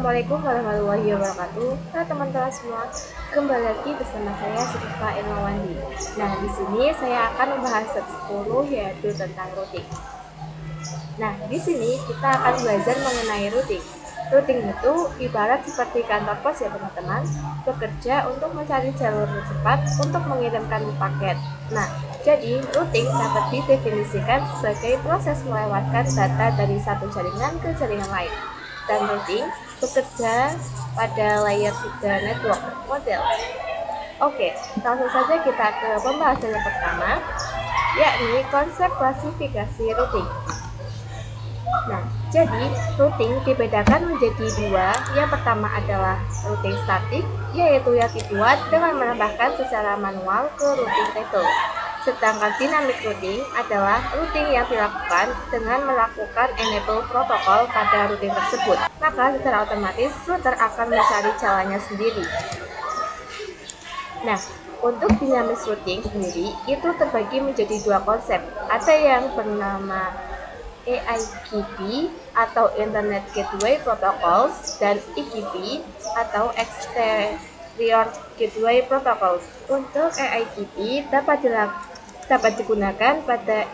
Assalamualaikum warahmatullahi wabarakatuh. Halo teman-teman semua, kembali lagi bersama saya Syifa Irmawandi. Nah, di sini saya akan membahas 10 yaitu tentang routing. Nah, di sini kita akan belajar mengenai routing. Routing itu ibarat seperti kantor pos ya teman-teman, bekerja untuk mencari jalur cepat untuk mengirimkan paket. Nah, jadi routing dapat didefinisikan sebagai proses melewatkan data dari satu jaringan ke jaringan lain. Dan routing bekerja pada layer 3 network model. Oke, langsung saja kita ke pembahasan yang pertama, yakni konsep klasifikasi routing. Nah, jadi routing dibedakan menjadi dua. Yang pertama adalah routing statik, yaitu yang dibuat dengan menambahkan secara manual ke routing table. Sedangkan dynamic routing adalah routing yang dilakukan dengan melakukan enable protokol pada routing tersebut. Maka secara otomatis router akan mencari jalannya sendiri. Nah, untuk dynamic routing sendiri itu terbagi menjadi dua konsep. Ada yang bernama EIGP atau Internet Gateway Protocols dan EGP atau Exterior Gateway Protocols. Untuk EIGP dapat digunakan pada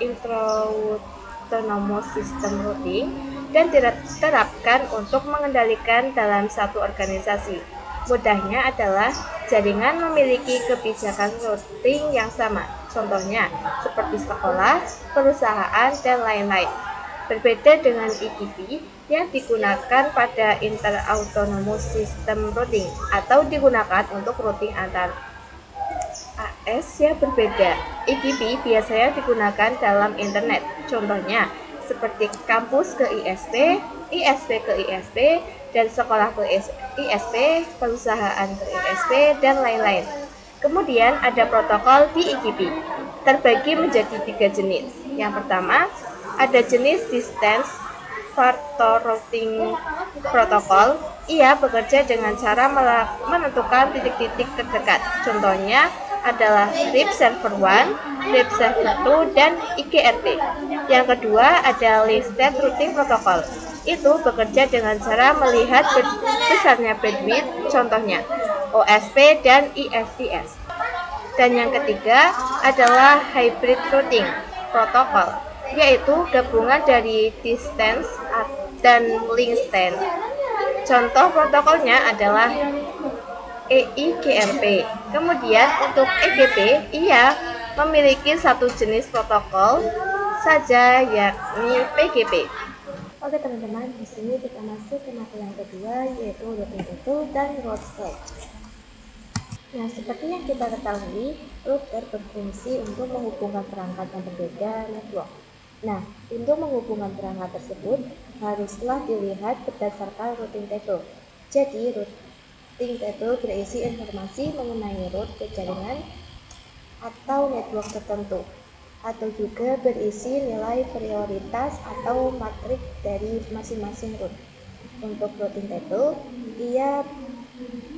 Autonomous System Routing dan diterapkan untuk mengendalikan dalam satu organisasi. Mudahnya adalah jaringan memiliki kebijakan routing yang sama, contohnya seperti sekolah, perusahaan, dan lain-lain. Berbeda dengan EGP yang digunakan pada Inter-Autonomous System Routing atau digunakan untuk routing antar AS yang berbeda. EGP biasanya digunakan dalam internet, contohnya seperti kampus ke ISP, ISP ke ISP, dan sekolah ke ISP, perusahaan ke ISP, dan lain-lain. Kemudian ada protokol di EGP, terbagi menjadi 3 jenis. Yang pertama, ada jenis Distance Factor Routing Protocol. Ia bekerja dengan cara menentukan titik-titik terdekat. Contohnya adalah RIP Server 1, RIP Server 2, dan IGRP. Yang kedua ada Link State Routing Protocol. Itu bekerja dengan cara melihat besarnya bandwidth, contohnya OSP dan ISIS. Dan yang ketiga adalah Hybrid Routing Protocol, yaitu gabungan dari distance dan link state. Contoh protokolnya adalah EIGRP. Kemudian untuk EGP, ia memiliki satu jenis protokol saja, yakni PGP. Oke teman-teman, di sini kita masuk ke materi yang kedua, yaitu routing table dan route flag. Nah, seperti yang kita ketahui, router berfungsi untuk menghubungkan perangkat yang berbeda network. Nah, untuk menghubungkan perangkat tersebut haruslah dilihat berdasarkan routing table. Jadi, routing table berisi informasi mengenai route ke jaringan atau network tertentu, atau juga berisi nilai prioritas atau matrik dari masing-masing route. Untuk routing table, ia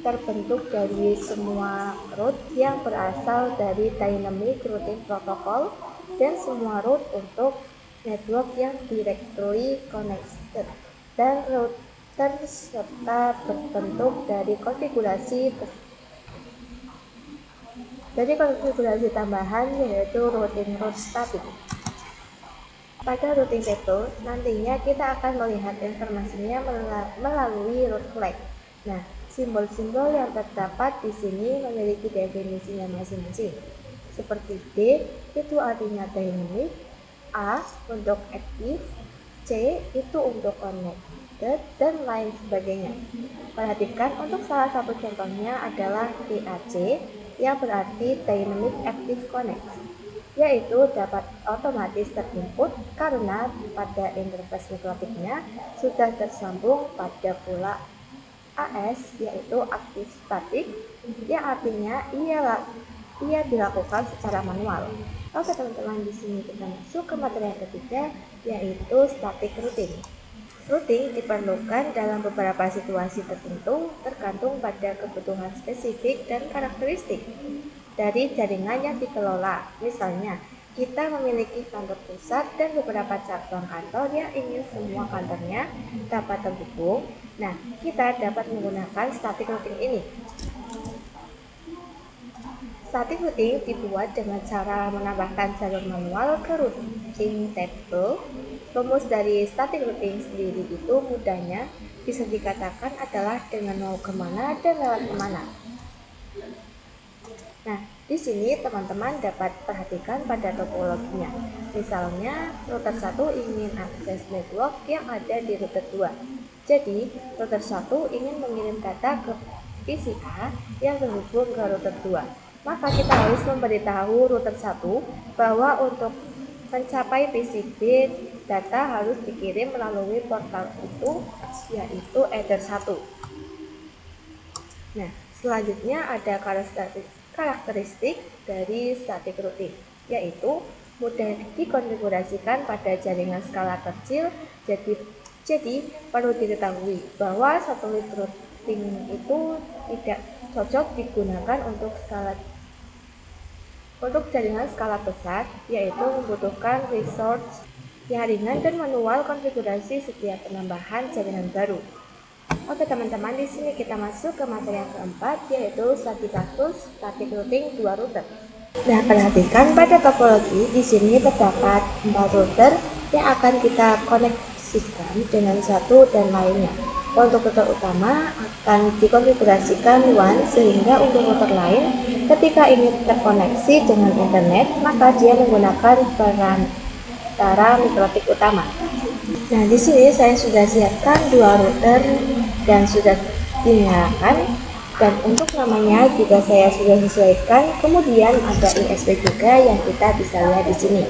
terbentuk dari semua route yang berasal dari Dynamic Routing Protocol dan semua route untuk network yang directly connected, dan router serta berbentuk dari konfigurasi tambahan, yaitu routing route static. Pada routing table, nantinya kita akan melihat informasinya melalui route flag. Nah, simbol-simbol yang terdapat di sini memiliki definisinya masing-masing. Seperti D itu artinya dynamic, A untuk active, C itu untuk connected, dan lain sebagainya. Perhatikan untuk salah satu contohnya adalah DAC yang berarti Dynamic Active Connect, yaitu dapat otomatis terinput karena pada interface mikrotiknya sudah tersambung pada pola AS, yaitu aktif statik, yang artinya ia dilakukan secara manual. Oke teman-teman, di sini kita masuk ke materi yang ketiga, yaitu static routing. Routing diperlukan dalam beberapa situasi tertentu tergantung pada kebutuhan spesifik dan karakteristik dari jaringan yang dikelola. Misalnya, kita memiliki kantor pusat dan beberapa cabang kantor yang ingin semua kantornya dapat terhubung. Nah, kita dapat menggunakan static routing ini. Static routing dibuat dengan cara menambahkan jalur manual ke routing table. Rumus dari static routing sendiri itu mudahnya bisa dikatakan adalah dengan mau kemana dan lewat kemana. Nah, di sini teman-teman dapat perhatikan pada topologinya. Misalnya, router 1 ingin akses network yang ada di router 2. Jadi, router 1 ingin mengirim data ke PC A yang terhubung ke router 2. Maka kita harus memberitahu router 1 bahwa untuk mencapai PC B, data harus dikirim melalui portal itu, yaitu Ether 1. Nah, selanjutnya ada karakteristik dari static routing, yaitu mudah dikonfigurasikan pada jaringan skala kecil. Jadi perlu diketahui bahwa satelit routing itu tidak cocok digunakan untuk jaringan skala besar, yaitu membutuhkan resource yang ringan dan manual konfigurasi setiap penambahan jaringan baru. Oke teman-teman, di sini kita masuk ke materi yang keempat, yaitu static routing 2 router. Nah, perhatikan pada topologi di sini terdapat 4 router yang akan kita koneksikan dengan satu dan lainnya. Untuk router utama akan dikonfigurasikan WAN, sehingga untuk router lain ketika ingin terkoneksi dengan internet, maka dia menggunakan perantara mikrotik utama. Nah, di sini saya sudah siapkan 2 router dan sudah dinyalakan, dan untuk namanya juga saya sudah sesuaikan. Kemudian ada ISP juga yang kita bisa lihat di sini.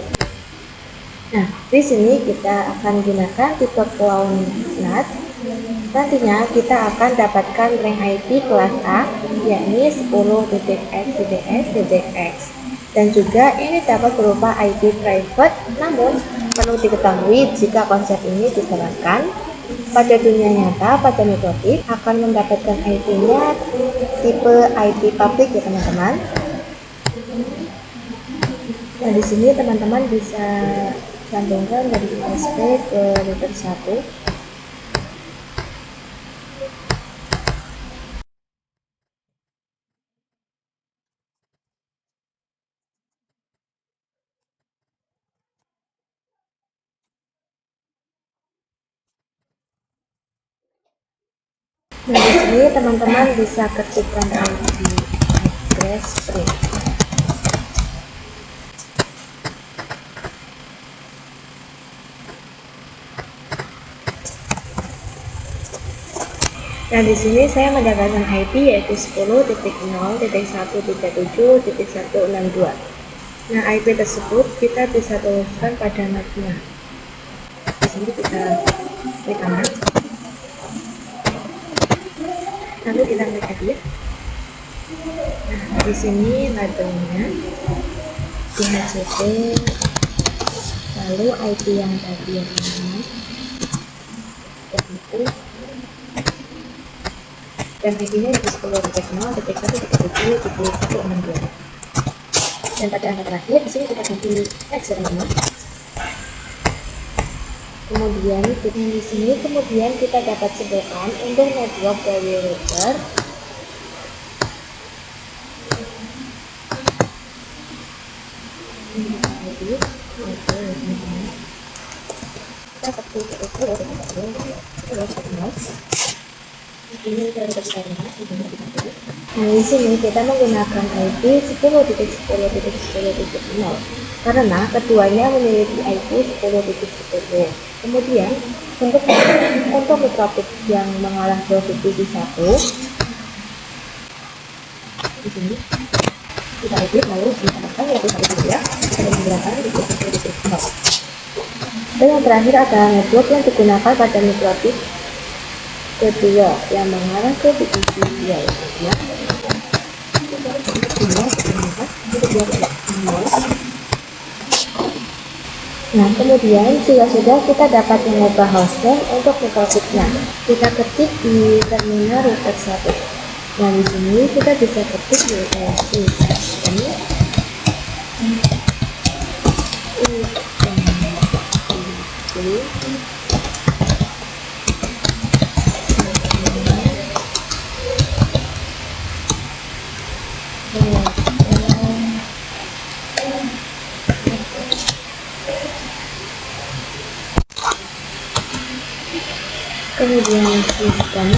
Nah, di sini kita akan gunakan tipe cloud NAT. Nantinya kita akan dapatkan rank IP kelas A, yakni 10.x.x. Dan juga ini dapat berupa IP private, namun perlu diketahui jika konsep ini diterapkan pada dunia nyata, pada mikrotik akan mendapatkan IP-nya tipe IP public ya teman-teman. Nah, di sini teman-teman bisa sambungkan dari USB ke router 1. Nah, di sini teman-teman bisa ketikkan IP address string. Nah, di sini saya mendapatkan IP yaitu 10.0.1.7.162. Nah, IP tersebut kita bisa tuliskan pada mapnya. Di sini kita klik kanan, lalu kita klik edit. Nah, di sini labelnya DHCP, lalu IP yang tadi ya teman-teman, yaitu dan IP-nya di 10.0.1.7.162. Dan pada angka terakhir di sini kita ganti X ya teman-teman. Kemudian di sini kita dapat sebutkan untuk network dari router. Kita ketik Nah, di sini kita menggunakan IP 10.10.10.0 karena keduanya memiliki IP 10.10. Kemudian untuk mikrotik yang mengarah ke VPC1, di sini kita edit lalu ditambahkan yaitu 1 ya, dan menggunakan IP 10.10. Dan yang terakhir adalah network yang digunakan pada mikrotik kedua yang mengarah ke VPC2 ya. Nah, kemudian jika sudah kita dapat mengubah hostname untuk mikrotiknya. Kita ketik di terminal router 1. Nah, di sini kita bisa ketik di ini. kemudian sistem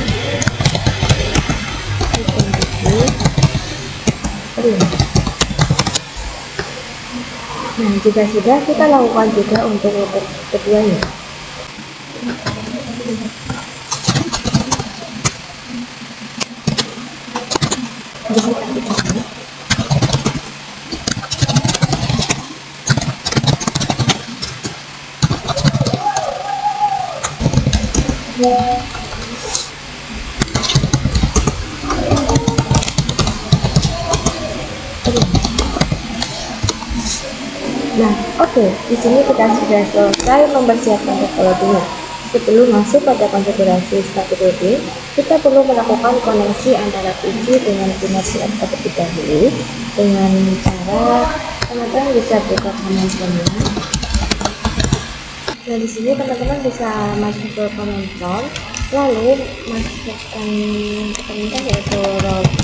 Nah, jika sudah, kita lakukan juga untuk router keduanya. Nah, oke, di sini kita sudah selesai mempersiapkan topologinya. Sebelum masuk pada konfigurasi static routing, kita perlu melakukan koneksi antara PC dengan koneksi terlebih dahulu dengan cara teman-teman bisa buka command prompt. Nah, di sini teman-teman bisa masuk ke command prompt, lalu masukkan perintah yaitu route.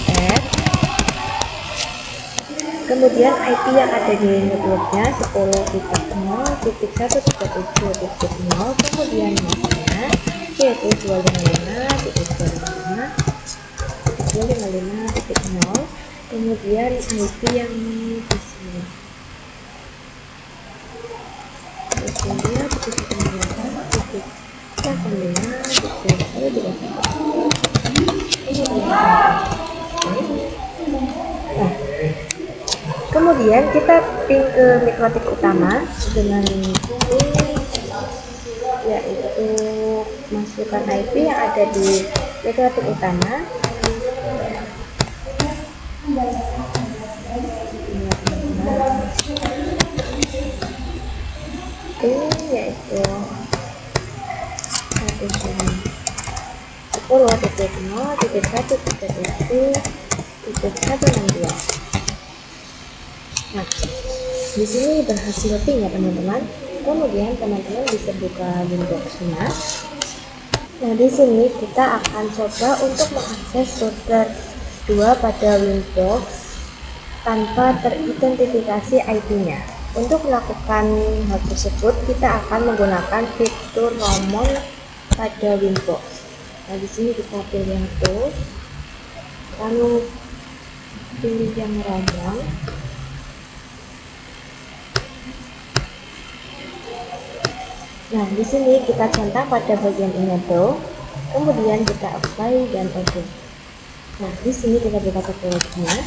Kemudian IP yang ada di networknya 10.0.1.37.0, kemudian masnya yaitu 255.255.255.0, kemudian IP yang di sini kemudian kita ping ke mikrotik utama dengan yaitu masukkan IP yang ada di mikrotik utama. Yaitu 10.0.1.1.162. Nah, di sini berhasil ping ya teman-teman. Kemudian teman-teman bisa buka Windows-nya. Nah, di sini kita akan coba untuk mengakses router 2 pada Windows tanpa teridentifikasi IP-nya. Untuk melakukan hal tersebut, kita akan menggunakan fitur Roamon pada Windows. Nah, di sini kita pilih yang itu, lalu pilih yang Roamon. Nah, di sini kita centang pada bagian enable, kemudian kita apply dan oke. Nah, di sini kita buka topologinya.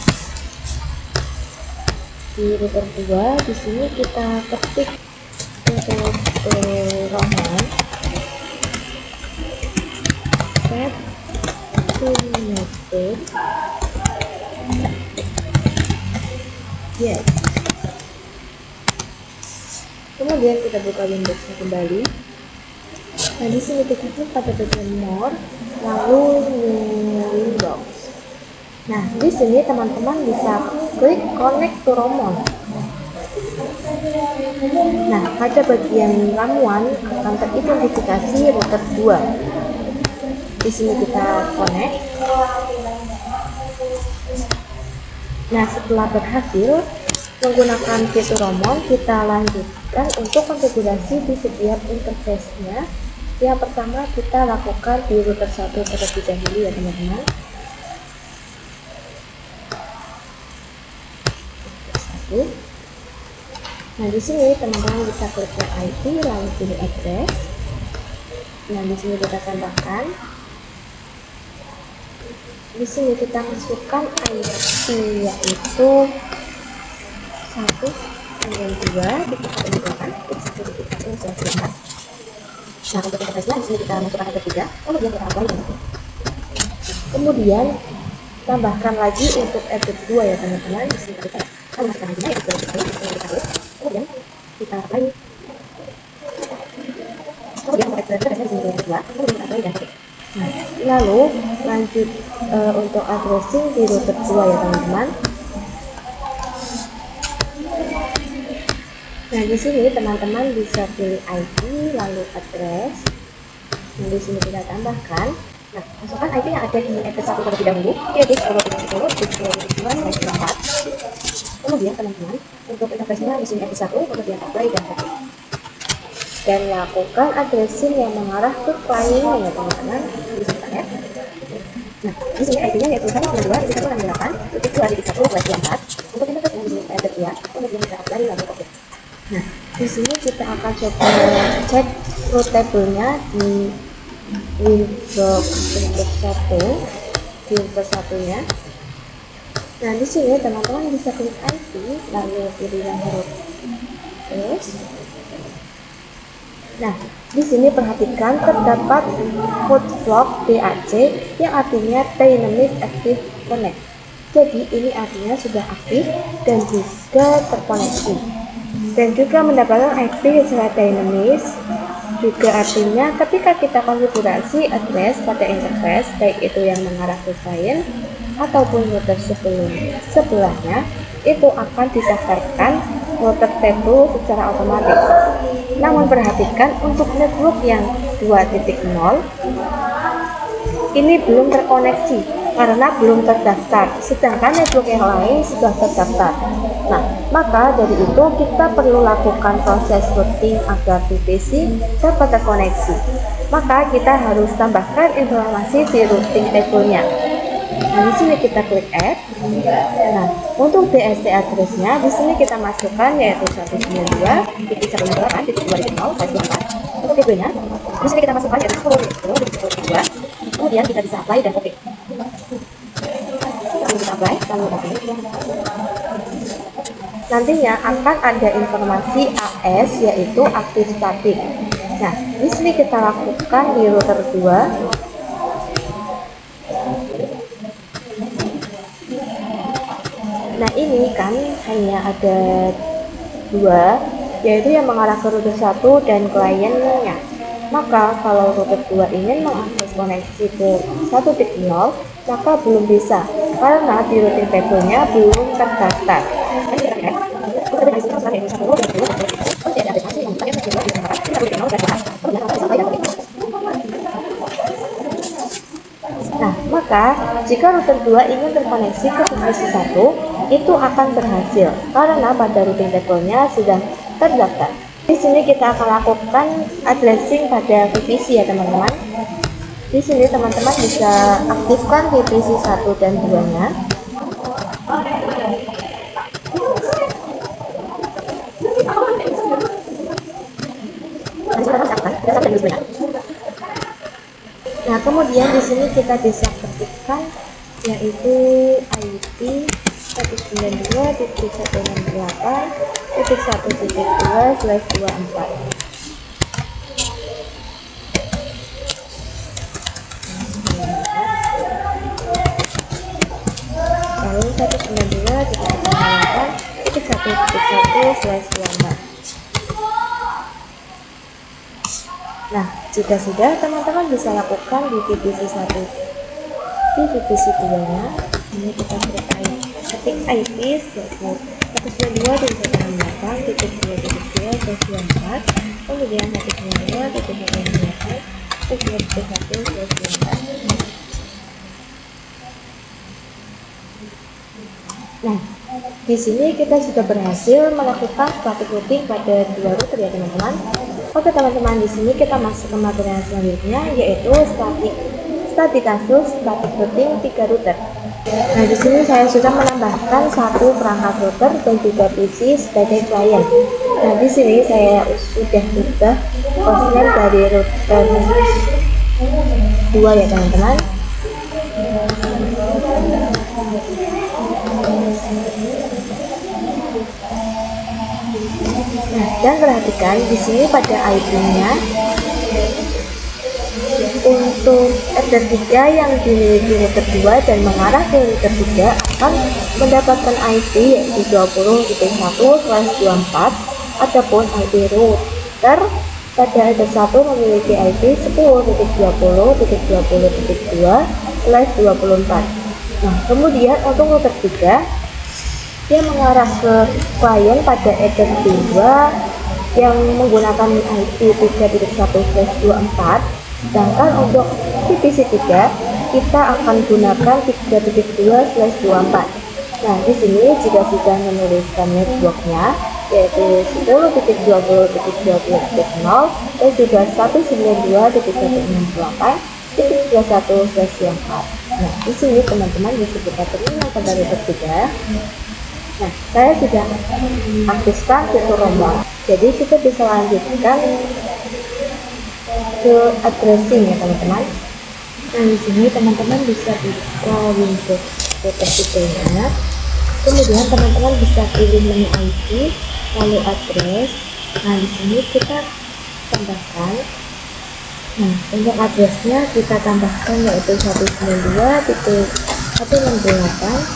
Di router 2, di sini kita ketik untuk Roamon set to network. Yes. Kemudian kita buka Windows-nya kembali. Nah, di sini kita klik pada bagian more, lalu new Windows. Nah, di sini teman-teman bisa klik connect to Roamon. Nah, pada bagian ramuan akan teridentifikasi router 2. Di sini kita connect. Nah, setelah berhasil menggunakan fitur Roamon, kita lanjutkan untuk konfigurasi di setiap interface-nya. Yang pertama kita lakukan di router 1 terlebih dahulu ya teman-teman. Nah, di sini teman-teman bisa klik ke IP lalu pilih address. Nah, di sini kita tambahkan. Di sini kita masukkan IP yaitu 192 kita tentukan Nah, untuk interface-nya di sini kita masukkan address 3, kemudian kita apply dan kemudian tambahkan lagi untuk address 2 ya teman-teman. Di sini kita tambahkan lagi yaitu kemudian kita apply, kemudian untuk address-nya di sini kita 2, kemudian kita apply dan nah, lalu lanjut untuk addressing di router 2 ya teman-teman. Nah, Nah, di sini teman-teman bisa pilih ID lalu address. Nah, di sini kita tambahkan. Nah, masukkan ID yang ada di episode 1 terlebih dahulu, yaitu 10.10.10.2/4. Kemudian teman-teman, untuk interface-nya di sini episode 1, kemudian apply dan copy. Dan lakukan addressing yang mengarah ke client ya teman-teman. Di sini ya. Nah, di sini ID-nya yaitu 192.168.2.1/4. Untuk interface yang di sini ada ya, kemudian kita apply lalu copy. Nah, di sini kita akan coba cek root table-nya di Windows 1, di Windows 1-nya. Nah, di sini teman-teman bisa klik ID lalu pilih yang root. Terus, nah, di sini perhatikan terdapat code block DAC yang artinya Dynamic Active Connect. Jadi ini artinya sudah aktif dan juga terkoneksi. Dan juga mendapatkan IP secara dinamis, juga artinya ketika kita konfigurasi address pada interface, baik itu yang mengarah ke client ataupun router sebelahnya, itu akan disasarkan router table secara otomatis. Namun perhatikan untuk network yang 2.0 ini belum terkoneksi karena belum terdaftar, sedangkan network yang lain sudah terdaftar. Nah, maka dari itu kita perlu lakukan proses routing agar VPC dapat terkoneksi. Maka kita harus tambahkan informasi di routing table-nya. Nah, di sini kita klik add. Nah, untuk DSC address-nya di sini kita masukkan yaitu 192.168.2.0/4. Untuk table-nya di sini kita masukkan yaitu 10.10.10.2. Kemudian kita bisa apply dan oke. Lalu kita apply lalu oke. Nantinya akan ada informasi AS yaitu aktif static. Nah, di sini kita lakukan di router 2. Nah, ini kan hanya ada 2, yaitu yang mengarah ke router 1 dan kliennya. Maka kalau router 2 ingin mengakses koneksi ke 1.0, maka belum bisa karena di routing table-nya belum terdaftar. Nah, maka jika router 2 ingin terkoneksi ke VPC 1, itu akan berhasil karena pada routing table-nya sudah terdaftar. Di sini kita akan lakukan addressing pada VPC ya teman-teman. Di sini teman-teman bisa aktifkan VPC 1 dan 2-nya. Nah, kemudian di sini kita bisa ketikkan yaitu IP 192.168.1.2/24. Lalu 192.168.1.1/24. Nah, jika sudah, teman-teman bisa lakukan di VPC 1. Di VPC 2-nya, ini kita ketik IP yaitu 192.168.2.2/24, kemudian 192.168.2.1/24. Nah, di sini kita sudah berhasil melakukan static routing pada 2 router ya teman-teman. Oke teman-teman, di sini kita masuk ke materi yang selanjutnya yaitu static kasus static routing 3 router. Nah, di sini saya sudah menambahkan 1 perangkat router dan juga PC sebagai klien. Nah, di sini saya sudah ubah hostname dari router 2 ya teman-teman. Nah, dan perhatikan di sini pada IP-nya untuk router 3 yang dimiliki router 2 dan mengarah ke router 3 akan mendapatkan IP yaitu 20.1/24. Adapun IP router pada router 1 memiliki IP 10.20.20.2/24. Nah, kemudian untuk router 3 dia mengarah ke klien pada header 2 yang menggunakan IP 3.1/24. Sedangkan untuk VPC 3 kita akan gunakan 3.2/24. Nah, di sini jika sudah menuliskan networknya yaitu 10.20.20.0 dan juga 192.168.21/4. Nah, di sini teman-teman bisa kita terminal pada router 3. Nah, saya sudah aktifkan fitur rombongan. Jadi kita bisa lanjutkan ke addressing ya teman-teman. Nah, di sini teman-teman bisa buka Windows router 3-nya. Kemudian teman-teman bisa pilih menu IP, lalu address. Nah, di sini kita tambahkan. Nah, untuk addressnya kita tambahkan yaitu 192.168.3.1/24.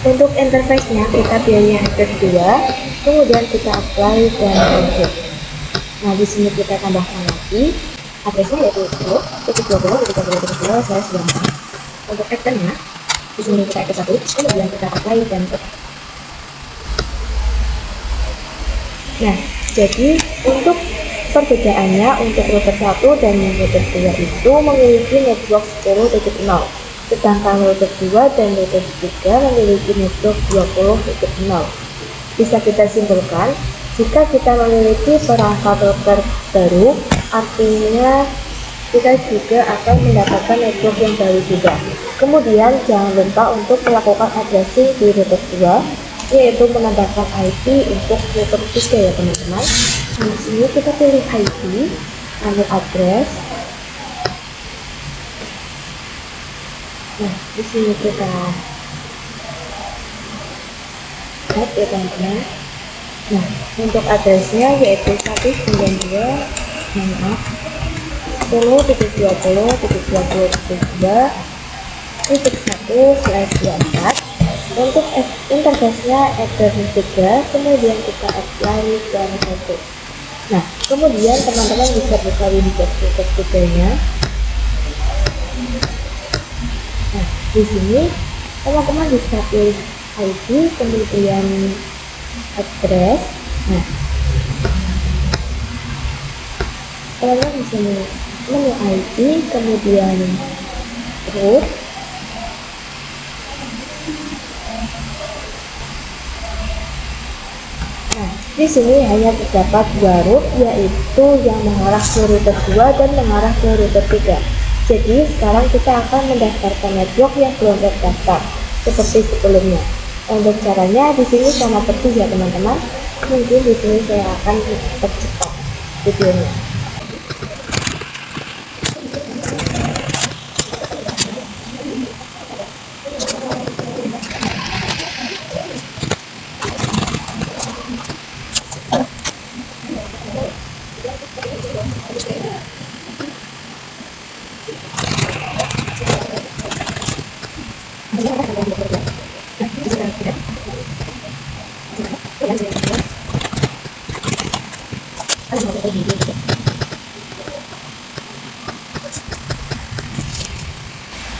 Untuk interface-nya kita pilih yang kedua, kemudian kita apply dan config. Nah, di sini kita tambahkan lagi addressnya yaitu 10.20.20.2/24. Untuk actionnya di sini kita add 1, kemudian kita apply dan config. Nah, jadi untuk perbedaannya untuk router 1 dan router 2 itu memiliki network 10.0, sedangkan router 2 dan router 3 memiliki network 20.0. Bisa kita simpulkan, jika kita memiliki perangkat router baru, artinya kita juga akan mendapatkan network yang baru juga. Kemudian jangan lupa untuk melakukan addressing di router 2, yaitu menambahkan IP untuk router 3 ya teman-teman. Nah, di sini kita pilih IP, lalu address. Nah, di sini kita add ya teman-teman. Nah, untuk addressnya yaitu 10.20.20.1/24. Untuk interface-nya header 3, kemudian kita apply dan config. Nah, kemudian teman-teman bisa buka Windows router 3-nya. Nah, di sini teman-teman bisa pilih IP, kemudian address. Nah, teman-teman bisa menu IP, kemudian root. Nah, di sini hanya terdapat 2 root, yaitu yang mengarah ke router 2 dan mengarah ke router 3. Jadi sekarang kita akan mendaftarkan network yang belum terdaftar seperti sebelumnya. Untuk caranya di sini sama persis ya teman-teman. Mungkin di sini saya akan percepat videonya.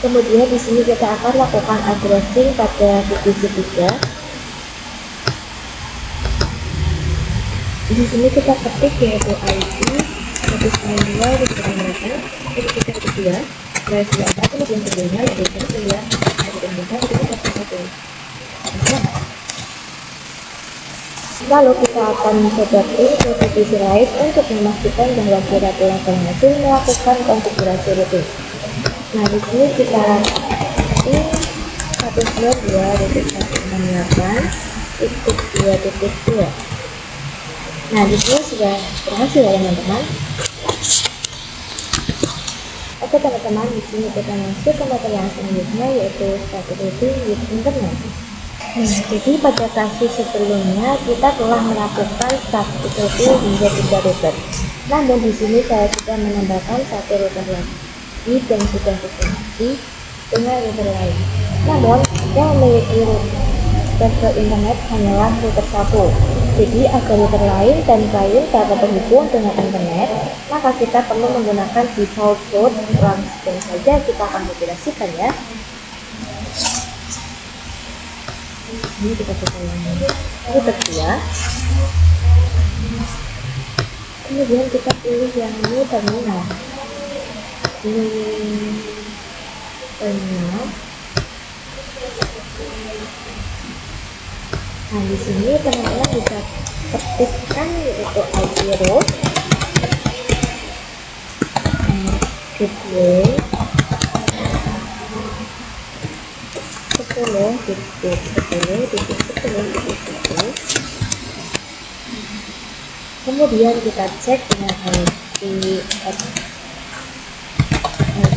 Kemudian di sini kita akan lakukan addressing pada VPC 3. Di sini kita ketik yaitu IP 192.168.3.2/24, kemudian sebelumnya yaitu 192.168.3.1. Lalu kita akan coba klik ke VPC lain untuk memastikan bahwa kita telah berhasil melakukan konfigurasi routing. Nah, di sini kita ini 192.168.2.2. Nah, di sini sudah berhasil ya teman-teman. Oke teman-teman, di sini kita masuk ke materi yang selanjutnya yaitu status routing with internet. Nah, jadi pada kasus sebelumnya kita telah melakukan status routing hingga 3 router. Namun di sini saya sudah menambahkan 1 router lagi dan sudah berkoneksi dengan router lain. Namun yang memiliki router internet hanyalah router 1. Jadi agar router lain dan klien dapat terhubung dengan internet, maka kita perlu menggunakan default port. Langsung saja kita akan konfigurasikan ya. Ini kita coba yang router 2. Kemudian kita pilih yang new terminal. Nah, di sini teman-teman bisa ketikkan yaitu IP route, gateway 10.10.10.10. Kemudian kita cek dengan IP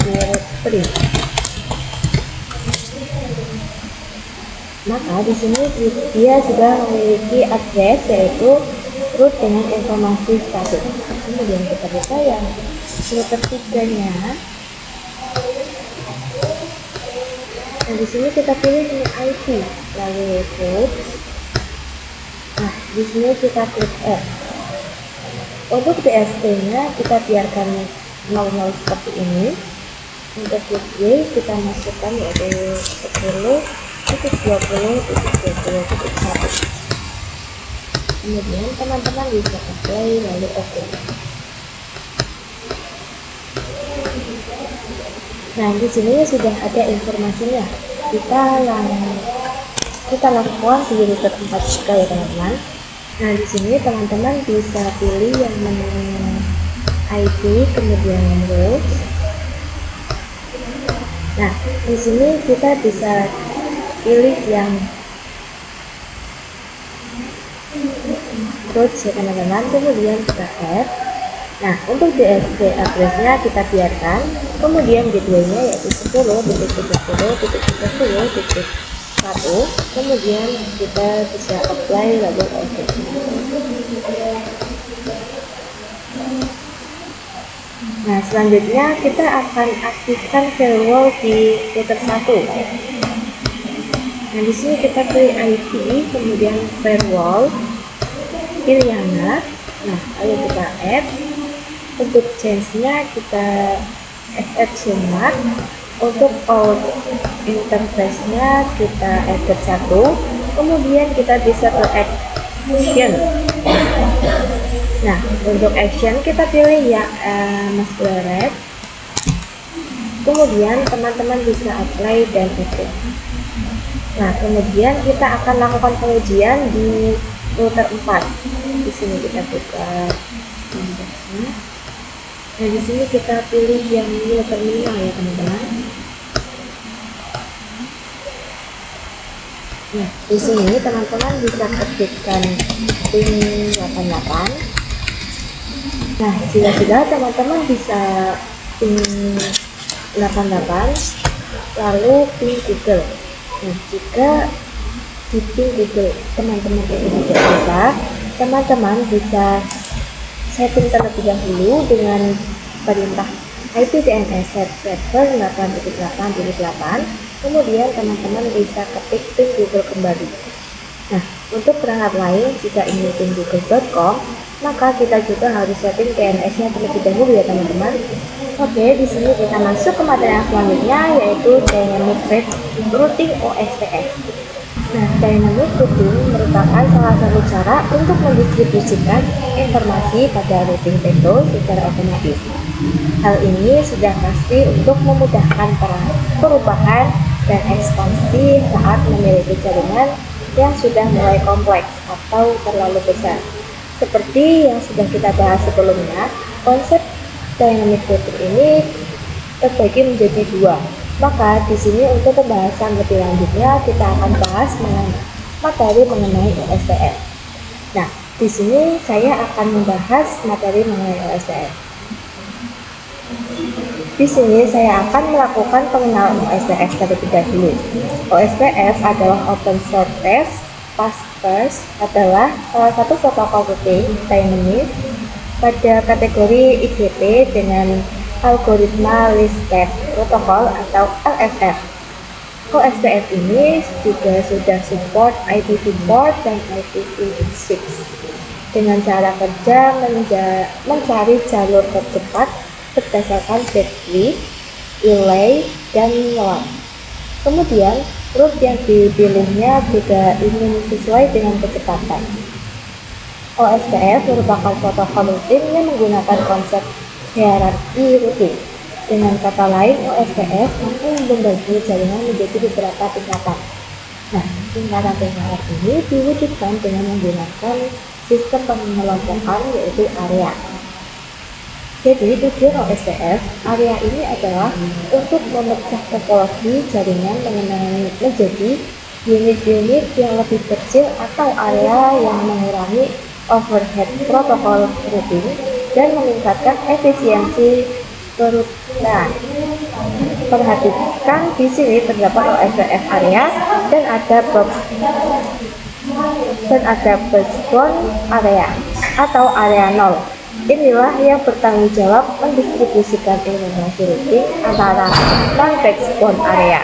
route 3. Maka di sini dia sudah memiliki address yaitu root dengan informasi status. Kemudian kita buka yang router 3-nya. Nah, di sini kita pilih dengan IP, lalu root. Nah, di sini kita klik add. Untuk DSP-nya kita biarkan 00 seperti ini. Untuk gateway kita masukkan yaitu 10.20.20.1. Kemudian teman-teman bisa apply lalu oke. Nah, di sini sudah ada informasinya. Kita lakukan di router 4 juga ya teman-teman. Nah, di sini teman-teman bisa pilih yang menu IP, kemudian root. Nah, di sini kita bisa pilih yang root ya teman-teman, kemudian kita add. Nah, untuk DSP address-nya kita biarkan, kemudian gateway-nya yaitu 10.10.10.10.1, kemudian kita bisa apply lalu oke. Nah, selanjutnya kita akan aktifkan firewall di router 1. Nah, di sini kita pilih IP, kemudian firewall, pilih yang NAT. Nah, lalu kita add. Untuk change-nya kita add mark. Untuk out interface-nya kita add 1. Kemudian kita bisa ke action. Nah, untuk action kita pilih ya master red. Kemudian teman-teman bisa apply dan oke. Nah, kemudian kita akan lakukan pengujian di router 4. Di sini kita buka indeksnya. Nah, di sini kita pilih yang new terminal ya teman-teman. Nah, di sini teman-teman bisa ketikkan pin 88. Nah, jika teman-teman bisa pin 88 lalu pin Google. Nah, jika di pin Google teman-teman itu tidak bisa, teman-teman bisa setting terlebih dahulu dengan perintah IP DNS server 8.8.8. Kemudian teman-teman bisa ketik pin Google kembali. Nah, untuk perangkat lain jika ingin pin google.com, maka kita juga harus setting DNS-nya terlebih dahulu ya teman-teman. Oke, di sini kita masuk ke materi yang selanjutnya yaitu Dynamic Routing OSPF. Nah, Dynamic Routing merupakan salah satu cara untuk mendistribusikan informasi pada routing table secara otomatis. Hal ini sudah pasti untuk memudahkan perubahan dan ekspansi saat memiliki jaringan yang sudah mulai kompleks atau terlalu besar. Seperti yang sudah kita bahas sebelumnya, konsep Dynamic Routing ini terbagi menjadi dua. Maka di sini untuk pembahasan lebih lanjutnya kita akan bahas materi mengenai OSPF. Nah, di sini saya akan membahas materi mengenai OSPF. Di sini saya akan melakukan pengenalan OSPF terlebih dahulu. OSPF adalah Open Shortest Password adalah salah satu protokol routing dynamic pada kategori IGP dengan algoritma Least State Protocol atau LSF. OSPF ini juga sudah support IPv4 dan IPv6 dengan cara kerja mencari jalur tercepat berdasarkan bandwidth, delay, dan load. Kemudian, route yang dipilihnya juga ingin sesuai dengan kecepatan. OSPF merupakan protokol routing yang menggunakan konsep hierarki routing. Dengan kata lain, OSPF mampu membagi jaringan menjadi beberapa tingkatan. Nah, tingkatan-tingkatan ini diwujudkan dengan menggunakan sistem pengelompokan yaitu area. Jadi tujuan OSPF area ini adalah untuk memecah topologi jaringan menjadi unit-unit yang lebih kecil atau area yang mengurangi overhead protokol routing dan meningkatkan efisiensi perutan. Perhatikan di sini terdapat OSPF area dan ada backbone area atau area 0. Inilah yang bertanggung jawab mendistribusikan informasi routing antara non-backbone area.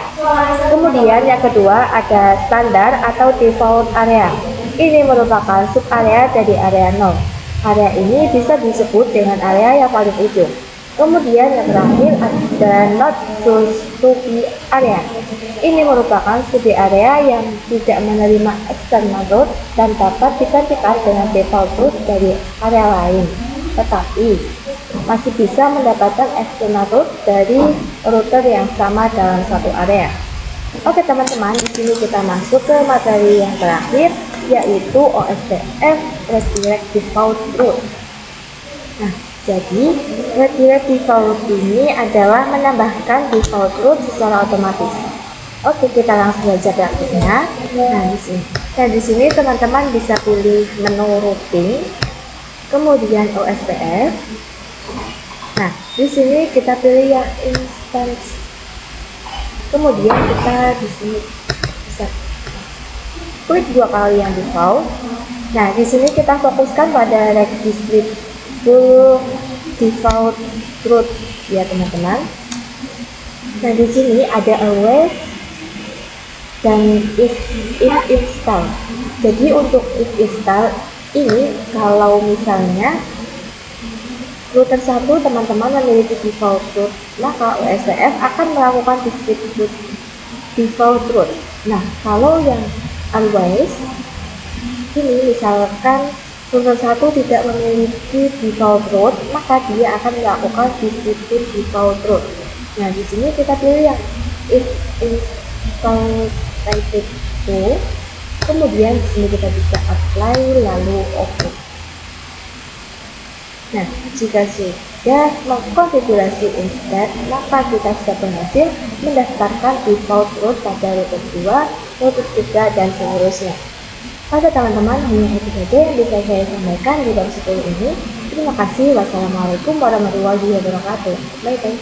Kemudian yang kedua ada standar atau default area. Ini merupakan sub area dari area 0. Area ini bisa disebut dengan area yang paling ujung. Kemudian yang terakhir ada not supposed to be area. Ini merupakan sub area yang tidak menerima external route dan dapat digantikan dengan default route dari area lain. Tetapi masih bisa mendapatkan external route dari router yang sama dalam satu area. Oke teman-teman, di sini kita masuk ke materi yang terakhir, yaitu OSPF Redirect Default Route. Nah, jadi Redirect Default ini adalah menambahkan default route secara otomatis. Oke, kita langsung belajar praktiknya. Nah, di sini teman-teman bisa pilih menu routing, kemudian OSPF. Nah, di sini kita pilih yang instance. Kemudian kita di sini bisa klik 2 kali yang default. Nah, di sini kita fokuskan pada redirect default route ya teman-teman. Nah, di sini ada await dan if install. Jadi untuk if install ini kalau misalnya router 1 teman-teman memiliki default route, maka OSPF akan melakukan distribute default route. Nah, kalau yang always ini misalkan router 1 tidak memiliki default route, maka dia akan melakukan distribute default route. Nah, di sini kita pilih yang if install private to, kemudian di sini kita bisa apply lalu oke. Nah, jika sudah mengkonfigurasi instead, maka kita sudah berhasil mendaftarkan default route pada router 2, router 3, dan seterusnya. Oke teman-teman, hanya itu saja yang bisa saya sampaikan di bab 10 ini. Terima kasih. Wassalamualaikum warahmatullahi wabarakatuh. Bye-bye.